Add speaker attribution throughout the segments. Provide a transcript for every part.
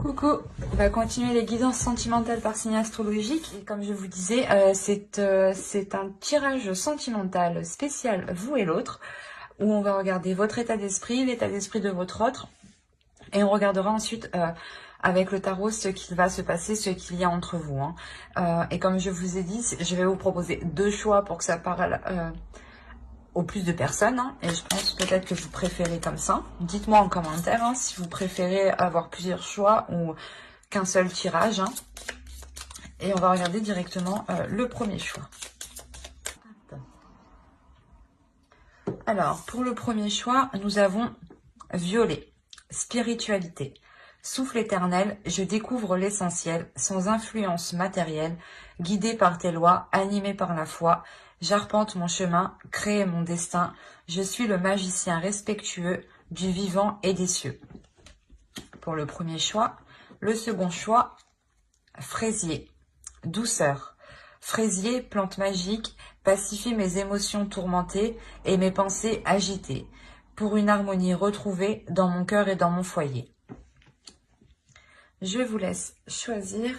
Speaker 1: Coucou, on va continuer les guidances sentimentales par signe astrologique. Et comme je vous disais, c'est un tirage sentimental spécial, vous et l'autre, où on va regarder votre état d'esprit, l'état d'esprit de votre autre, et on regardera ensuite avec le tarot ce qu'il va se passer, ce qu'il y a entre vous. Et comme je vous ai dit, je vais vous proposer deux choix pour que ça parle au plus de personnes, et je pense peut-être que vous préférez comme ça. Dites-moi en commentaire si vous préférez avoir plusieurs choix ou qu'un seul tirage. Et on va regarder directement le premier choix. Alors, pour le premier choix, nous avons violet, spiritualité. Souffle éternel, je découvre l'essentiel, sans influence matérielle, guidé par tes lois, animé par la foi. J'arpente mon chemin, crée mon destin. Je suis le magicien respectueux du vivant et des cieux. Pour le premier choix. Le second choix, fraisier, douceur. Fraisier, plante magique, pacifie mes émotions tourmentées et mes pensées agitées, pour une harmonie retrouvée dans mon cœur et dans mon foyer. Je vous laisse choisir.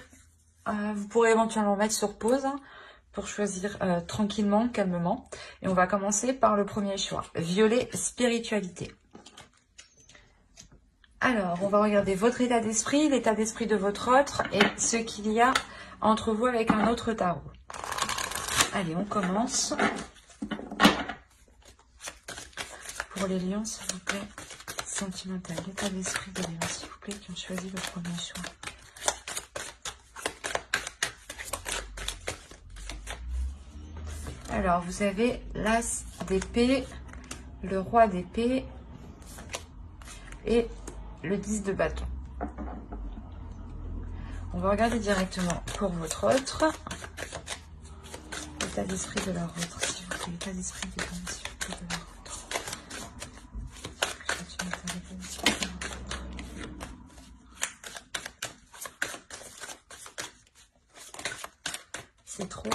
Speaker 1: Vous pourrez éventuellement mettre sur pause pour choisir tranquillement, calmement. Et on va commencer par le premier choix. Violet, spiritualité. Alors, on va regarder votre état d'esprit, l'état d'esprit de votre autre et ce qu'il y a entre vous avec un autre tarot. Allez, on commence. Pour les lions, s'il vous plaît, sentimental, l'état d'esprit des lions, s'il vous plaît, qui ont choisi le premier choix. Alors, vous avez l'as d'épée, le roi d'épée et le 10 de bâton. On va regarder directement pour votre autre. L'état d'esprit de leur autre, s'il vous plaît. L'état d'esprit des lions, s'il vous plaît, de leur autre. C'est trop.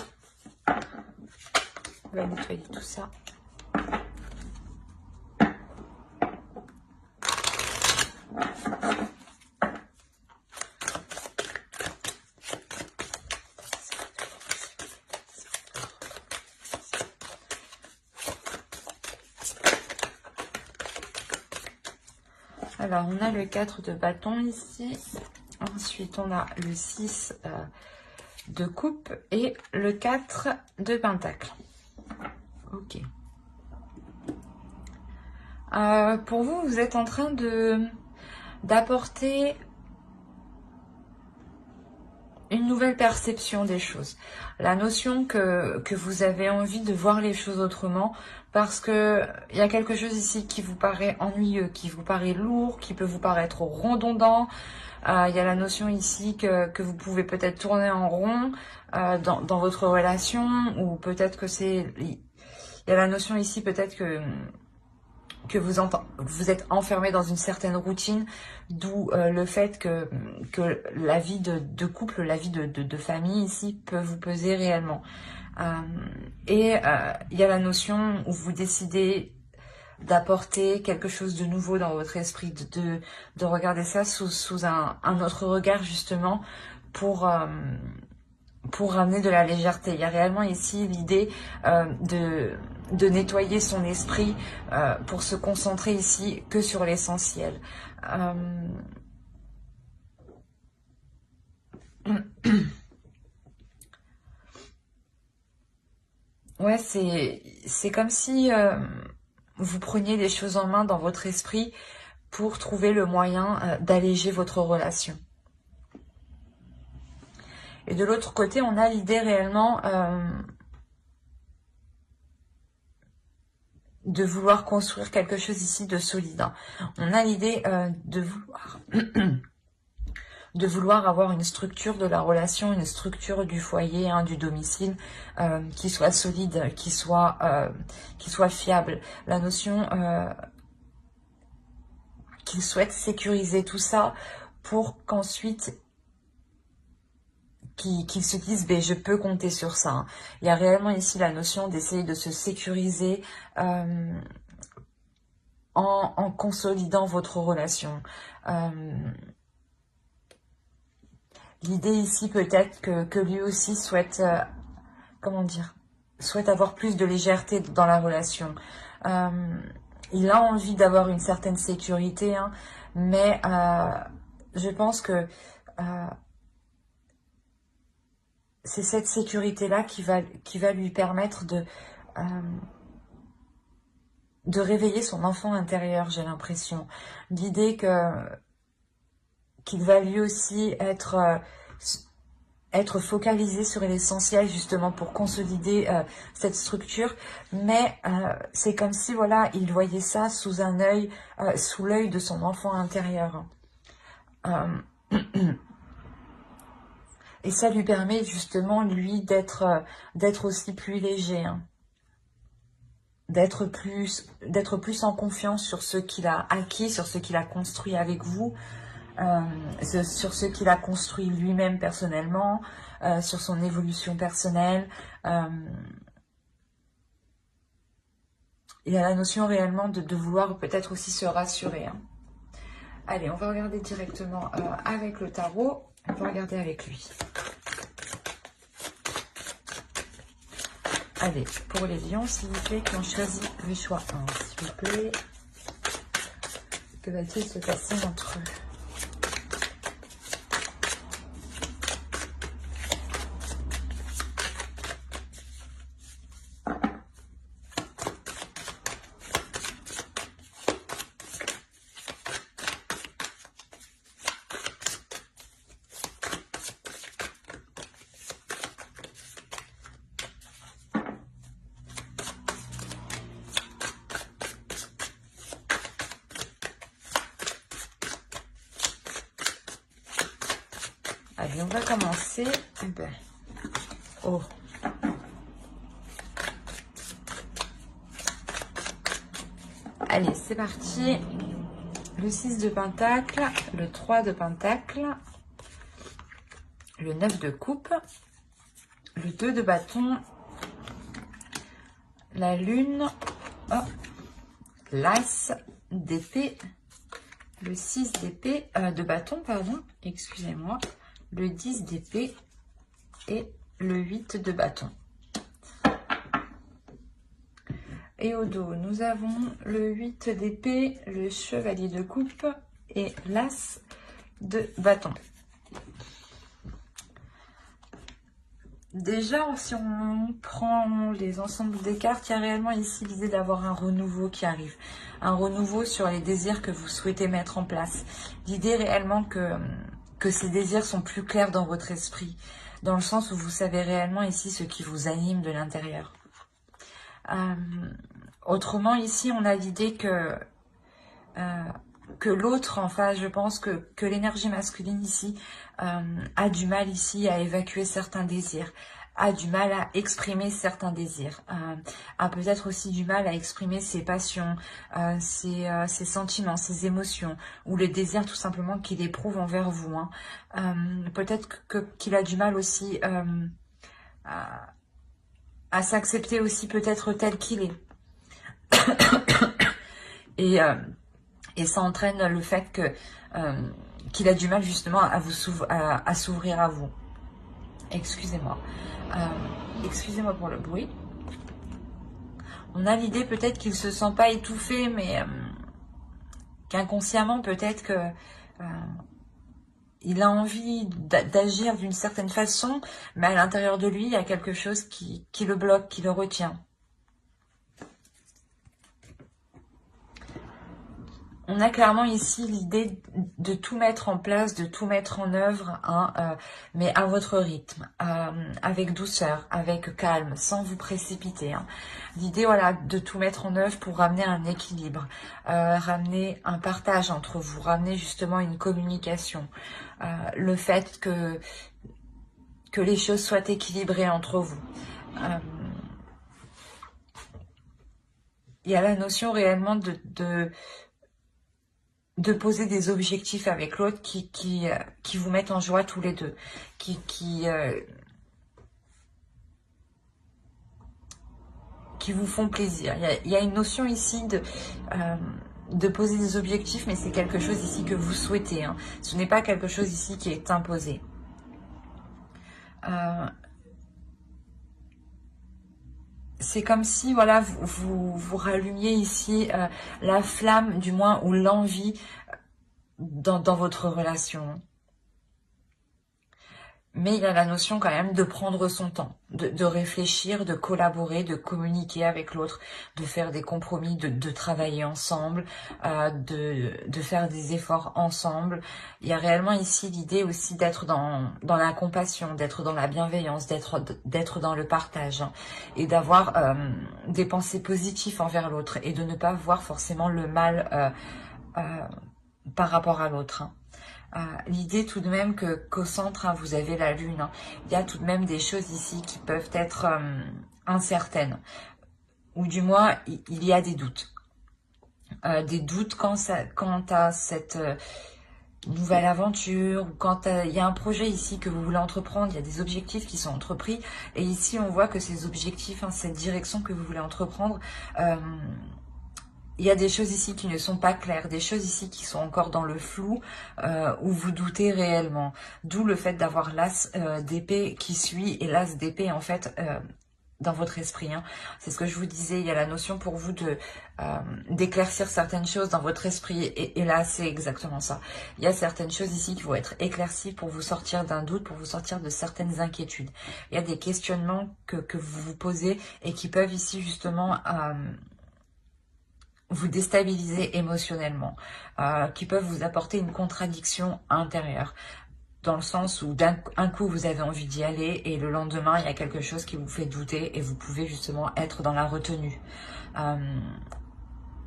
Speaker 1: On va nettoyer tout ça. Alors, on a le 4 de bâton ici. Ensuite, on a le 6 de coupe et le 4 de pentacle. Ok. Pour vous, vous êtes en train d'apporter une nouvelle perception des choses. La notion que vous avez envie de voir les choses autrement, parce que il y a quelque chose ici qui vous paraît ennuyeux, qui vous paraît lourd, qui peut vous paraître redondant. Il y a la notion ici que vous pouvez peut-être tourner en rond dans votre relation, ou peut-être que c'est... Il y a la notion ici peut-être que vous êtes enfermé dans une certaine routine, d'où le fait que la vie de couple, la vie de famille ici peut vous peser réellement. Il y a la notion où vous décidez d'apporter quelque chose de nouveau dans votre esprit, de regarder ça sous un autre regard justement pour ramener de la légèreté. Il y a réellement ici l'idée de nettoyer son esprit pour se concentrer ici que sur l'essentiel. Ouais, c'est comme si vous preniez les choses en main dans votre esprit pour trouver le moyen d'alléger votre relation. Et de l'autre côté, on a l'idée réellement de vouloir construire quelque chose ici de solide. On a l'idée de vouloir avoir une structure de la relation, une structure du foyer, du domicile, qui soit solide, qui soit fiable. La notion qu'il souhaite sécuriser tout ça pour qu'ensuite qu'ils se disent ben, je peux compter sur ça. Il y a réellement ici la notion d'essayer de se sécuriser en consolidant votre relation. L'idée ici peut-être que lui aussi souhaite, comment dire, souhaite avoir plus de légèreté dans la relation. Il a envie d'avoir une certaine sécurité, hein, mais je pense que c'est cette sécurité-là qui va lui permettre de réveiller son enfant intérieur, j'ai l'impression. L'idée qu'il va lui aussi être focalisé sur l'essentiel justement pour consolider cette structure, mais c'est comme si voilà, il voyait ça sous un œil, sous l'œil de son enfant intérieur. Et ça lui permet justement lui d'être aussi plus léger, hein. D'être plus en confiance sur ce qu'il a acquis, sur ce qu'il a construit avec vous, sur ce qu'il a construit lui-même personnellement, sur son évolution personnelle. Il y a la notion réellement de vouloir peut-être aussi se rassurer, hein. Allez, on va regarder directement avec le tarot. On va regarder avec lui. Allez, pour les lions, s'il vous plaît, qui ont choisi le choix 1, s'il vous plaît. Que va-t-il se passer entre eux? Allez, on va commencer. Oh. Allez, c'est parti. Le 6 de Pentacle, le 3 de Pentacle, le 9 de Coupe, le 2 de Bâton, la Lune, oh, l'As d'épée, le 6 d'épée, de Bâton, pardon, excusez-moi, le 10 d'épée et le 8 de Bâton. Et au dos, nous avons le 8 d'épée, le chevalier de coupe et l'as de bâton. Déjà, si on prend les ensembles des cartes, il y a réellement ici l'idée d'avoir un renouveau qui arrive. Un renouveau sur les désirs que vous souhaitez mettre en place. L'idée réellement que ces désirs sont plus clairs dans votre esprit. Dans le sens où vous savez réellement ici ce qui vous anime de l'intérieur. Autrement, ici, on a l'idée que l'autre en face, je pense que l'énergie masculine ici a du mal ici à évacuer certains désirs, a du mal à exprimer certains désirs, a peut-être aussi du mal à exprimer ses passions, ses sentiments, ses émotions, ou les désirs tout simplement qu'il éprouve envers vous, hein. Peut-être qu'il a du mal aussi à s'accepter aussi peut-être tel qu'il est. Et ça entraîne le fait qu'il a du mal justement à s'ouvrir à vous. Excusez-moi. Excusez-moi pour le bruit. On a l'idée peut-être qu'il ne se sent pas étouffé, mais qu'inconsciemment peut-être que il a envie d'agir d'une certaine façon, mais à l'intérieur de lui, il y a quelque chose qui le bloque, qui le retient. On a clairement ici l'idée de tout mettre en place, de tout mettre en œuvre, hein, mais à votre rythme, avec douceur, avec calme, sans vous précipiter, hein. L'idée, voilà, de tout mettre en œuvre pour ramener un équilibre, ramener un partage entre vous, ramener justement une communication, le fait que les choses soient équilibrées entre vous. Il y a la notion réellement de poser des objectifs avec l'autre qui vous mettent en joie tous les deux, qui vous font plaisir. Il y a une notion ici de poser des objectifs, mais c'est quelque chose ici que vous souhaitez, hein. Ce n'est pas quelque chose ici qui est imposé. C'est comme si, voilà, vous rallumiez ici la flamme, du moins, ou l'envie dans votre relation. Mais il y a la notion quand même de prendre son temps, de réfléchir, de collaborer, de communiquer avec l'autre, de faire des compromis, de travailler ensemble, de faire des efforts ensemble. Il y a réellement ici l'idée aussi d'être dans la compassion, d'être dans la bienveillance, d'être dans le partage, hein, et d'avoir des pensées positives envers l'autre et de ne pas voir forcément le mal par rapport à l'autre, hein. L'idée tout de même qu'au centre, hein, vous avez la lune, hein. Il y a tout de même des choses ici qui peuvent être incertaines, ou du moins il y a des doutes. Des doutes quant à cette nouvelle aventure, ou quand il y a un projet ici que vous voulez entreprendre, il y a des objectifs qui sont entrepris, et ici on voit que ces objectifs, hein, cette direction que vous voulez entreprendre, il y a des choses ici qui ne sont pas claires, des choses ici qui sont encore dans le flou, où vous doutez réellement. D'où le fait d'avoir l'as d'épée qui suit, et l'as d'épée en fait dans votre esprit, hein. C'est ce que je vous disais, il y a la notion pour vous d'éclaircir certaines choses dans votre esprit, et là c'est exactement ça. Il y a certaines choses ici qui vont être éclaircies pour vous sortir d'un doute, pour vous sortir de certaines inquiétudes. Il y a des questionnements que vous vous posez et qui peuvent ici justement vous déstabiliser émotionnellement, qui peuvent vous apporter une contradiction intérieure, dans le sens où d'un coup vous avez envie d'y aller et le lendemain il y a quelque chose qui vous fait douter et vous pouvez justement être dans la retenue.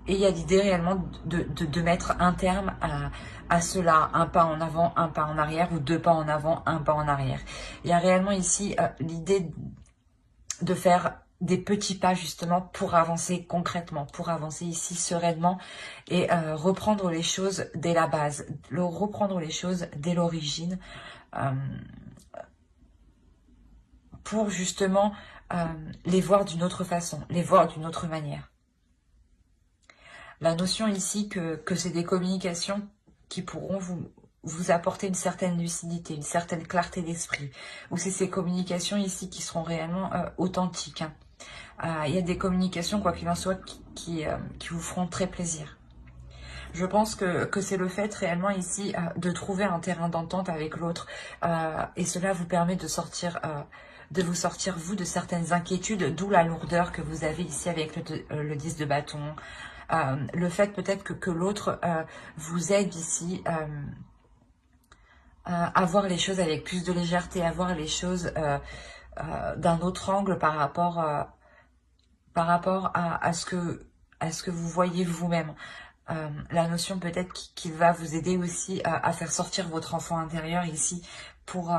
Speaker 1: Et il y a l'idée réellement de mettre un terme à cela, un pas en avant, un pas en arrière, ou deux pas en avant, un pas en arrière. Il y a réellement ici l'idée de faire des petits pas justement pour avancer concrètement, pour avancer ici sereinement et reprendre les choses dès la base, reprendre les choses dès l'origine, pour justement les voir d'une autre façon, les voir d'une autre manière. La notion ici que c'est des communications qui pourront vous apporter une certaine lucidité, une certaine clarté d'esprit, ou c'est ces communications ici qui seront réellement authentiques, hein. Il y a des communications, quoi qu'il en soit, qui vous feront très plaisir. Je pense que c'est le fait réellement ici de trouver un terrain d'entente avec l'autre, et cela vous permet de vous sortir, vous, de certaines inquiétudes, d'où la lourdeur que vous avez ici avec le 10 de bâton. Le fait peut-être que l'autre vous aide ici à voir les choses avec plus de légèreté, à voir les choses d'un autre angle par rapport à ce que vous voyez vous-même. La notion peut-être qui va vous aider aussi à faire sortir votre enfant intérieur ici pour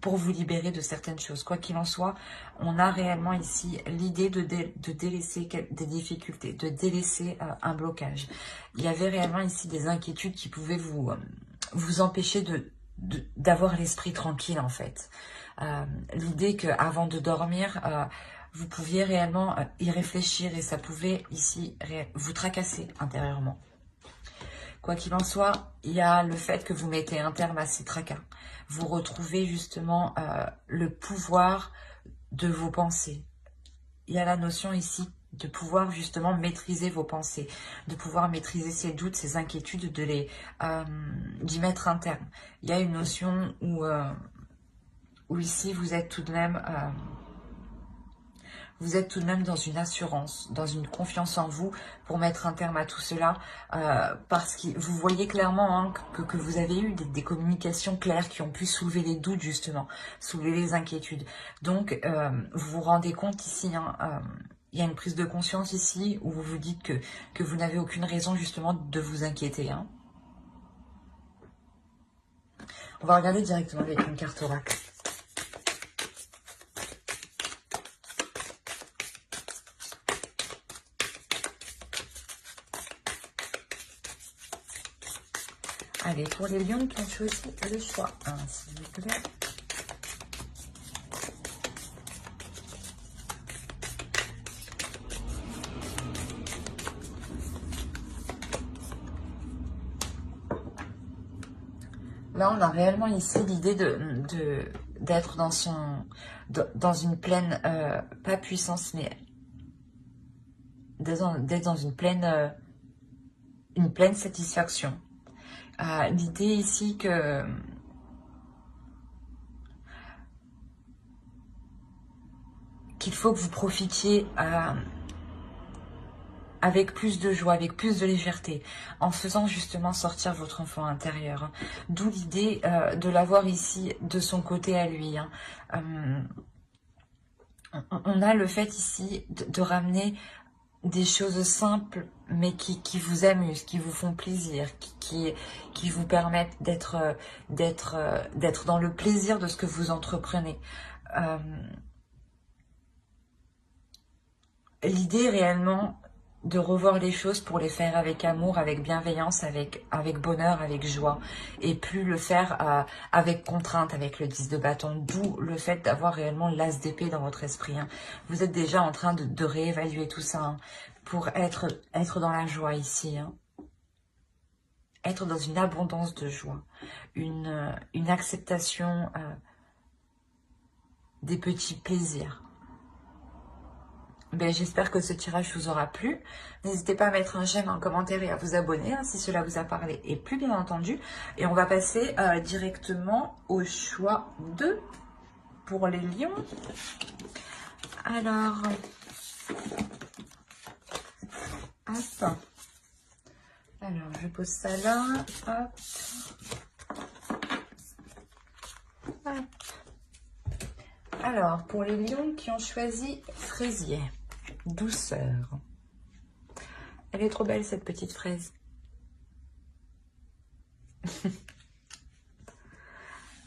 Speaker 1: vous libérer de certaines choses. Quoi qu'il en soit, on a réellement ici l'idée de délaisser des difficultés, de délaisser un blocage. Il y avait réellement ici des inquiétudes qui pouvaient vous empêcher d'avoir l'esprit tranquille en fait. L'idée qu'avant de dormir, vous pouviez réellement y réfléchir et ça pouvait ici vous tracasser intérieurement. Quoi qu'il en soit, il y a le fait que vous mettez un terme à ces tracas. Vous retrouvez justement le pouvoir de vos pensées. Il y a la notion ici de pouvoir justement maîtriser vos pensées, de pouvoir maîtriser ces doutes, ces inquiétudes, d'y mettre un terme. Il y a une notion où ici vous êtes tout de même dans une assurance, dans une confiance en vous pour mettre un terme à tout cela, parce que vous voyez clairement, hein, que vous avez eu des communications claires qui ont pu soulever les doutes justement, soulever les inquiétudes. Donc vous vous rendez compte ici, hein, il y a une prise de conscience ici où vous vous dites que vous n'avez aucune raison justement de vous inquiéter, hein. On va regarder directement avec une carte oracle. Allez, pour les lions qui ont choisi le choix 1, s'il vous plaît. Là, on a réellement ici l'idée d'être dans une pleine, pas puissance, mais d'être dans une pleine satisfaction. L'idée ici qu'il faut que vous profitiez avec plus de joie, avec plus de légèreté, en faisant justement sortir votre enfant intérieur. D'où l'idée de l'avoir ici de son côté à lui. On a le fait ici de ramener des choses simples, mais qui vous amusent, qui vous font plaisir, qui vous permettent d'être dans le plaisir de ce que vous entreprenez. L'idée réellement de revoir les choses pour les faire avec amour, avec bienveillance, avec bonheur, avec joie, et plus le faire avec contrainte, avec le 10 de bâton, d'où le fait d'avoir réellement l'as d'épée dans votre esprit. Vous êtes déjà en train de réévaluer tout ça pour être dans la joie ici. Être dans une abondance de joie, une acceptation des petits plaisirs. J'espère que ce tirage vous aura plu. N'hésitez pas à mettre un j'aime, un commentaire et à vous abonner si cela vous a parlé et plu bien entendu. Et on va passer directement au choix 2 pour les lions. Alors, hop. Alors, je pose ça là. Hop. Hop. Alors, pour les lions qui ont choisi fraisier. Douceur. Elle est trop belle cette petite fraise.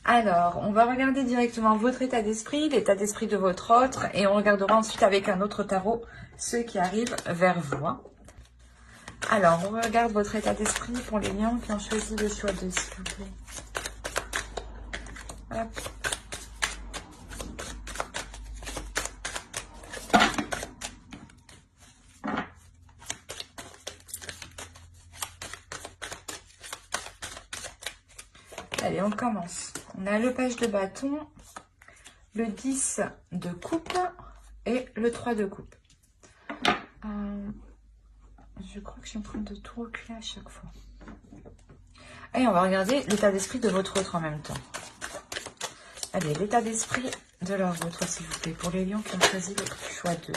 Speaker 1: Alors, on va regarder directement votre état d'esprit, l'état d'esprit de votre autre, et on regardera ensuite avec un autre tarot ceux qui arrivent vers vous. Alors, on regarde votre état d'esprit pour les lions qui ont choisi le choix 2, s'il vous plaît. Hop. Allez, on commence. On a le page de bâton, le 10 de coupe et le 3 de coupe. Je crois que je suis en train de tout reculer à chaque fois. Et on va regarder l'état d'esprit de votre autre en même temps. Allez, l'état d'esprit de leur autre, s'il vous plaît, pour les lions qui ont choisi le choix 2.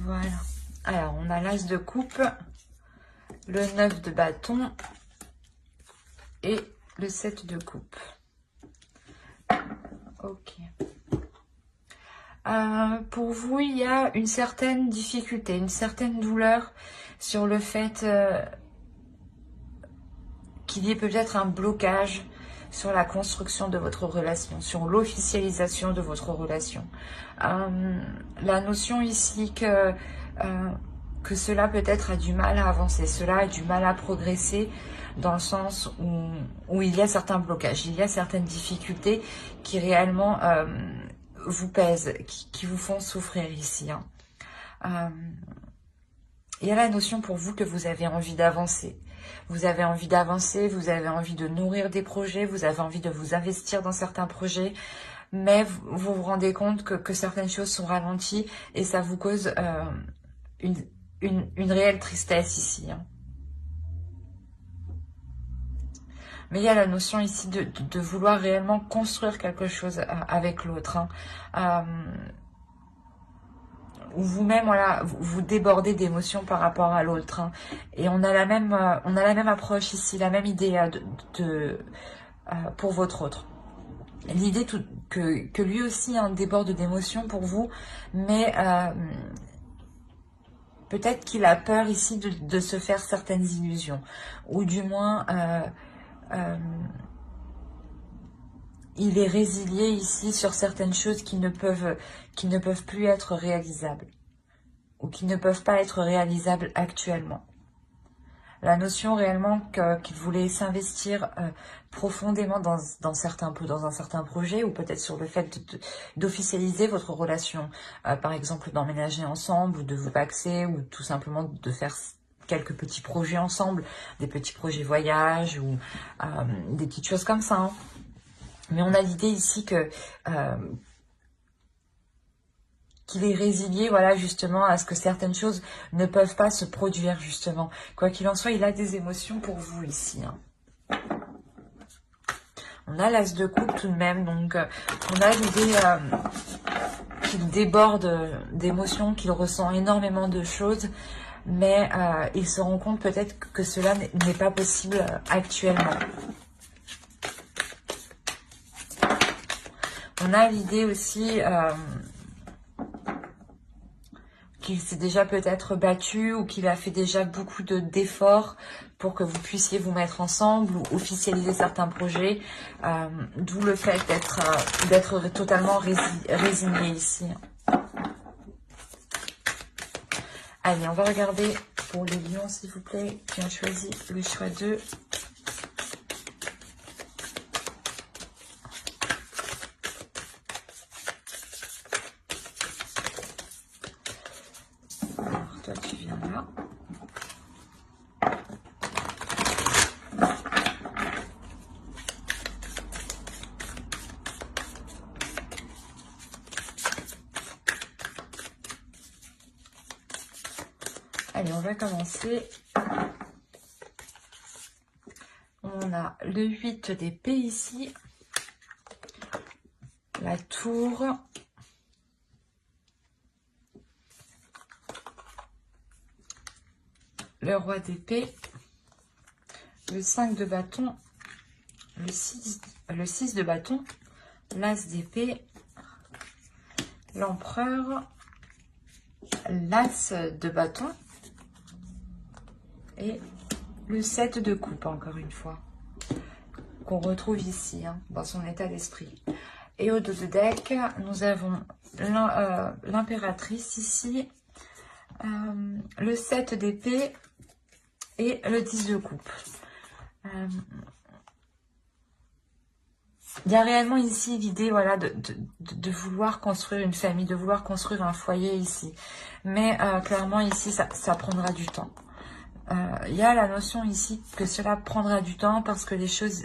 Speaker 1: Voilà. Alors, on a l'as de coupe, le 9 de bâton et le 7 de coupe. Ok. Pour vous, il y a une certaine difficulté, une certaine douleur sur le fait qu'il y ait peut-être un blocage sur la construction de votre relation, sur l'officialisation de votre relation. La notion ici que cela peut-être a du mal à avancer, cela a du mal à progresser dans le sens où il y a certains blocages, il y a certaines difficultés qui réellement vous pèsent, qui vous font souffrir ici. Il y a la notion pour vous que vous avez envie d'avancer. Vous avez envie d'avancer, vous avez envie de nourrir des projets, vous avez envie de vous investir dans certains projets, mais vous vous rendez compte que certaines choses sont ralenties et ça vous cause une réelle tristesse ici. Mais il y a la notion ici de vouloir réellement construire quelque chose avec l'autre. Où vous-même, voilà, vous débordez d'émotions par rapport à l'autre. Et on a la même approche ici, la même idée pour votre autre. L'idée que lui aussi déborde d'émotions pour vous, mais peut-être qu'il a peur ici de se faire certaines illusions. Ou du moins, il est résilié ici sur certaines choses qui ne peuvent plus être réalisables. Ou qui ne peuvent pas être réalisables actuellement. La notion réellement qu'il voulait s'investir profondément dans un certain projet, ou peut-être sur le fait d'officialiser votre relation, par exemple d'emménager ensemble, ou de vous paxer, ou tout simplement de faire quelques petits projets ensemble, des petits projets voyage, ou des petites choses comme ça, hein. Mais on a l'idée ici que qu'il est résilié, voilà, justement, à ce que certaines choses ne peuvent pas se produire, justement. Quoi qu'il en soit, il a des émotions pour vous ici, hein. On a l'as de coupe tout de même, donc on a l'idée qu'il déborde d'émotions, qu'il ressent énormément de choses, mais il se rend compte peut-être que cela n'est pas possible actuellement. On a l'idée aussi qu'il s'est déjà peut-être battu, ou qu'il a fait déjà beaucoup d'efforts pour que vous puissiez vous mettre ensemble ou officialiser certains projets, d'où le fait d'être totalement résigné ici. Allez, on va regarder pour les lions, s'il vous plaît, qui ont choisi le choix 2. Alors, toi, tu viens là. Allez, on va commencer. On a le 8 d'épée ici. La tour. Le roi d'épée. Le 5 de bâton. Le 6 de bâton. L'as d'épée. L'empereur. L'as de bâton. Et le 7 de coupe, encore une fois, qu'on retrouve ici, hein, dans son état d'esprit. Et au dos de deck, nous avons l'impératrice ici, le 7 d'épée et le 10 de coupe. Il y a réellement ici l'idée, voilà, de vouloir construire une famille, de vouloir construire un foyer ici. Mais clairement ici, ça prendra du temps. Il y a la notion ici que cela prendra du temps parce que les choses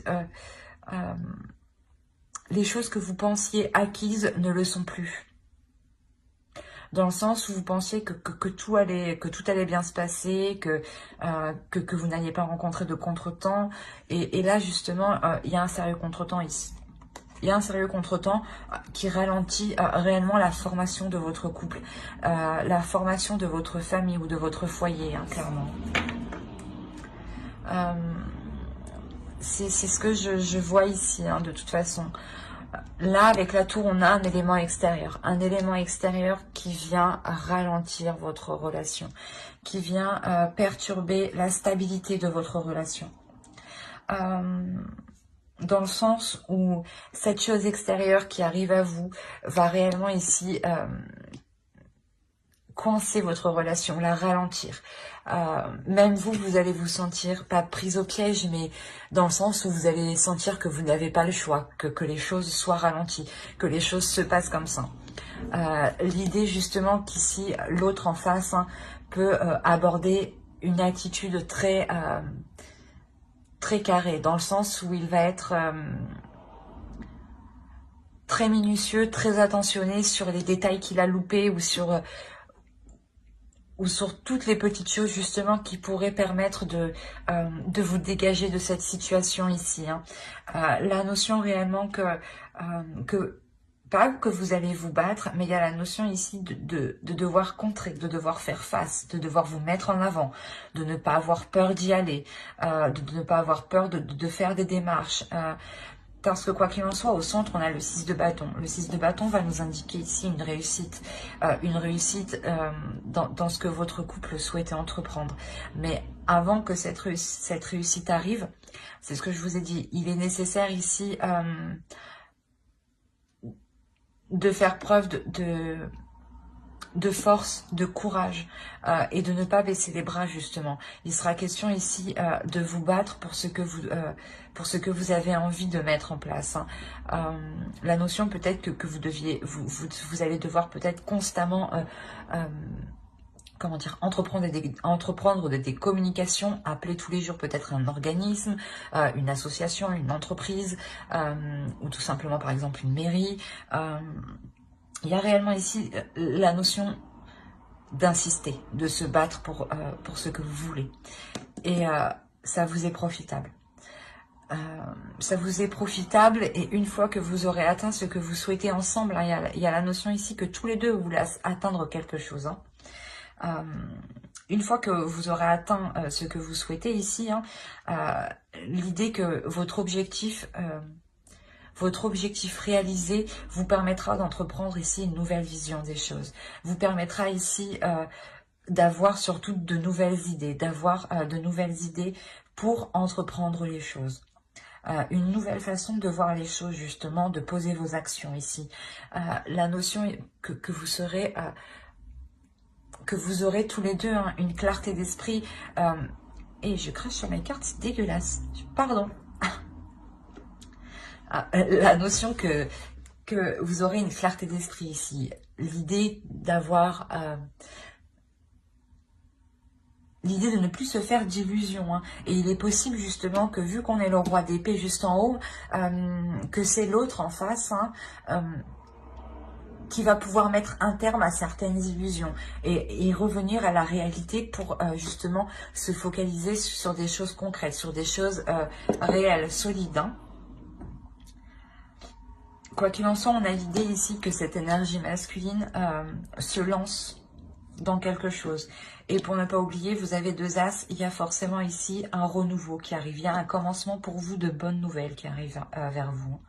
Speaker 1: que vous pensiez acquises ne le sont plus. Dans le sens où vous pensiez que tout allait bien se passer, que vous n'alliez pas rencontrer de contretemps. Et là, justement, il y a un sérieux contretemps ici. Il y a un sérieux contretemps qui ralentit réellement la formation de votre couple, la formation de votre famille ou de votre foyer, hein, clairement. C'est ce que je vois ici, hein, de toute façon. Là, avec la tour, on a un élément extérieur qui vient ralentir votre relation, qui vient perturber la stabilité de votre relation. Dans le sens où cette chose extérieure qui arrive à vous va réellement ici coincer votre relation, la ralentir. Même vous allez vous sentir, pas prise au piège, mais dans le sens où vous allez sentir que vous n'avez pas le choix, que les choses soient ralenties, que les choses se passent comme ça. L'idée justement qu'ici, l'autre en face, hein, peut aborder une attitude très carrée, dans le sens où il va être très minutieux, très attentionné sur les détails qu'il a loupés, ou sur toutes les petites choses justement qui pourraient permettre de vous dégager de cette situation ici, hein. La notion réellement pas que vous allez vous battre, mais il y a la notion ici de devoir contrer, de devoir faire face, de devoir vous mettre en avant, de ne pas avoir peur d'y aller, de ne pas avoir peur de faire des démarches. Parce que quoi qu'il en soit, au centre, on a le 6 de bâton. Le 6 de bâton va nous indiquer ici une réussite dans ce que votre couple souhaitait entreprendre. Mais avant que cette réussite arrive, c'est ce que je vous ai dit, il est nécessaire ici de faire preuve de force, de courage et de ne pas baisser les bras justement. Il sera question ici de vous battre pour ce que vous avez envie de mettre en place. Hein. La notion peut-être que vous allez devoir peut-être constamment comment dire, entreprendre des communications, appeler tous les jours peut-être un organisme, une association, une entreprise, ou tout simplement par exemple une mairie. Il y a réellement ici la notion d'insister, de se battre pour ce que vous voulez. Et ça vous est profitable. Ça vous est profitable et une fois que vous aurez atteint ce que vous souhaitez ensemble, hein, il y a la notion ici que tous les deux vous voulez atteindre quelque chose. Hein. Une fois que vous aurez atteint ce que vous souhaitez ici, hein, l'idée que votre objectif réalisé vous permettra d'entreprendre ici une nouvelle vision des choses, vous permettra ici d'avoir surtout de nouvelles idées, pour entreprendre les choses. Une nouvelle façon de voir les choses justement, de poser vos actions ici. La notion que vous serez... que vous aurez tous les deux hein, une clarté d'esprit. Et je crache sur mes cartes, c'est dégueulasse. Pardon. La notion que vous aurez une clarté d'esprit ici. L'idée d'avoir... l'idée de ne plus se faire d'illusions. Hein. Et il est possible justement que vu qu'on est le roi d'épée juste en haut, que c'est l'autre en face... Hein, qui va pouvoir mettre un terme à certaines illusions et revenir à la réalité pour justement se focaliser sur des choses concrètes, sur des choses réelles, solides. Hein. Quoi qu'il en soit, on a l'idée ici que cette énergie masculine se lance dans quelque chose. Et pour ne pas oublier, vous avez deux as, il y a forcément ici un renouveau qui arrive, il y a un commencement pour vous de bonnes nouvelles qui arrivent vers vous.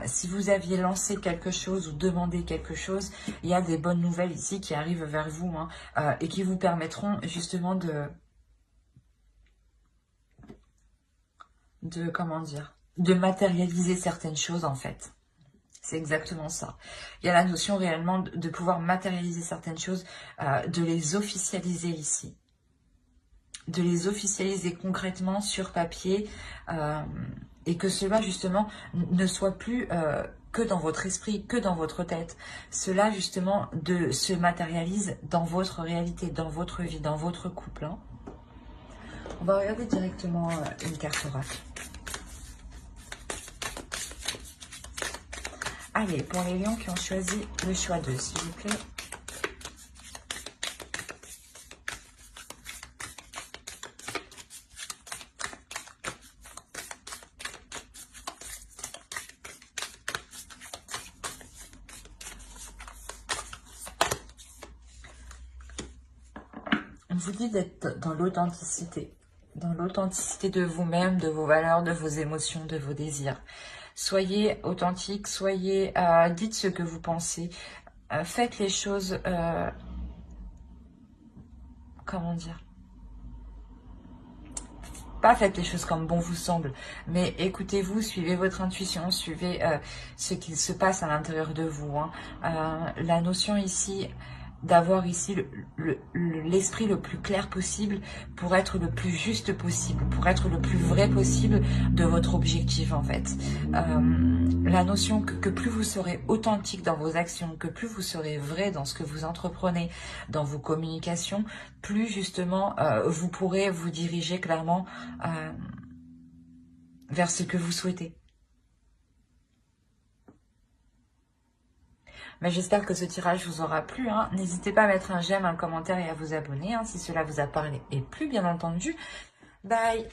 Speaker 1: Si vous aviez lancé quelque chose ou demandé quelque chose, il y a des bonnes nouvelles ici qui arrivent vers vous hein, et qui vous permettront justement comment dire, de matérialiser certaines choses en fait. C'est exactement ça. Il y a la notion réellement de pouvoir matérialiser certaines choses, de les officialiser ici. De les officialiser concrètement sur papier et que cela justement ne soit plus que dans votre esprit, que dans votre tête. Cela justement se matérialise dans votre réalité, dans votre vie, dans votre couple. Hein. On va regarder directement une carte oracle. Allez, pour les lions qui ont choisi le choix 2, s'il vous plaît. On vous dit d'être dans l'authenticité de vous-même, de vos valeurs, de vos émotions, de vos désirs. Soyez authentique, dites ce que vous pensez, faites les choses, comment dire, pas faites les choses comme bon vous semble, mais écoutez-vous, suivez votre intuition, suivez ce qu'il se passe à l'intérieur de vous. Hein. La notion ici d'avoir ici l'esprit le plus clair possible pour être le plus juste possible, pour être le plus vrai possible de votre objectif en fait. La notion que plus vous serez authentique dans vos actions, que plus vous serez vrai dans ce que vous entreprenez, dans vos communications, plus justement vous pourrez vous diriger clairement vers ce que vous souhaitez. Mais j'espère que ce tirage vous aura plu. Hein. N'hésitez pas à mettre un j'aime, un commentaire et à vous abonner hein, si cela vous a parlé et plu, bien entendu. Bye!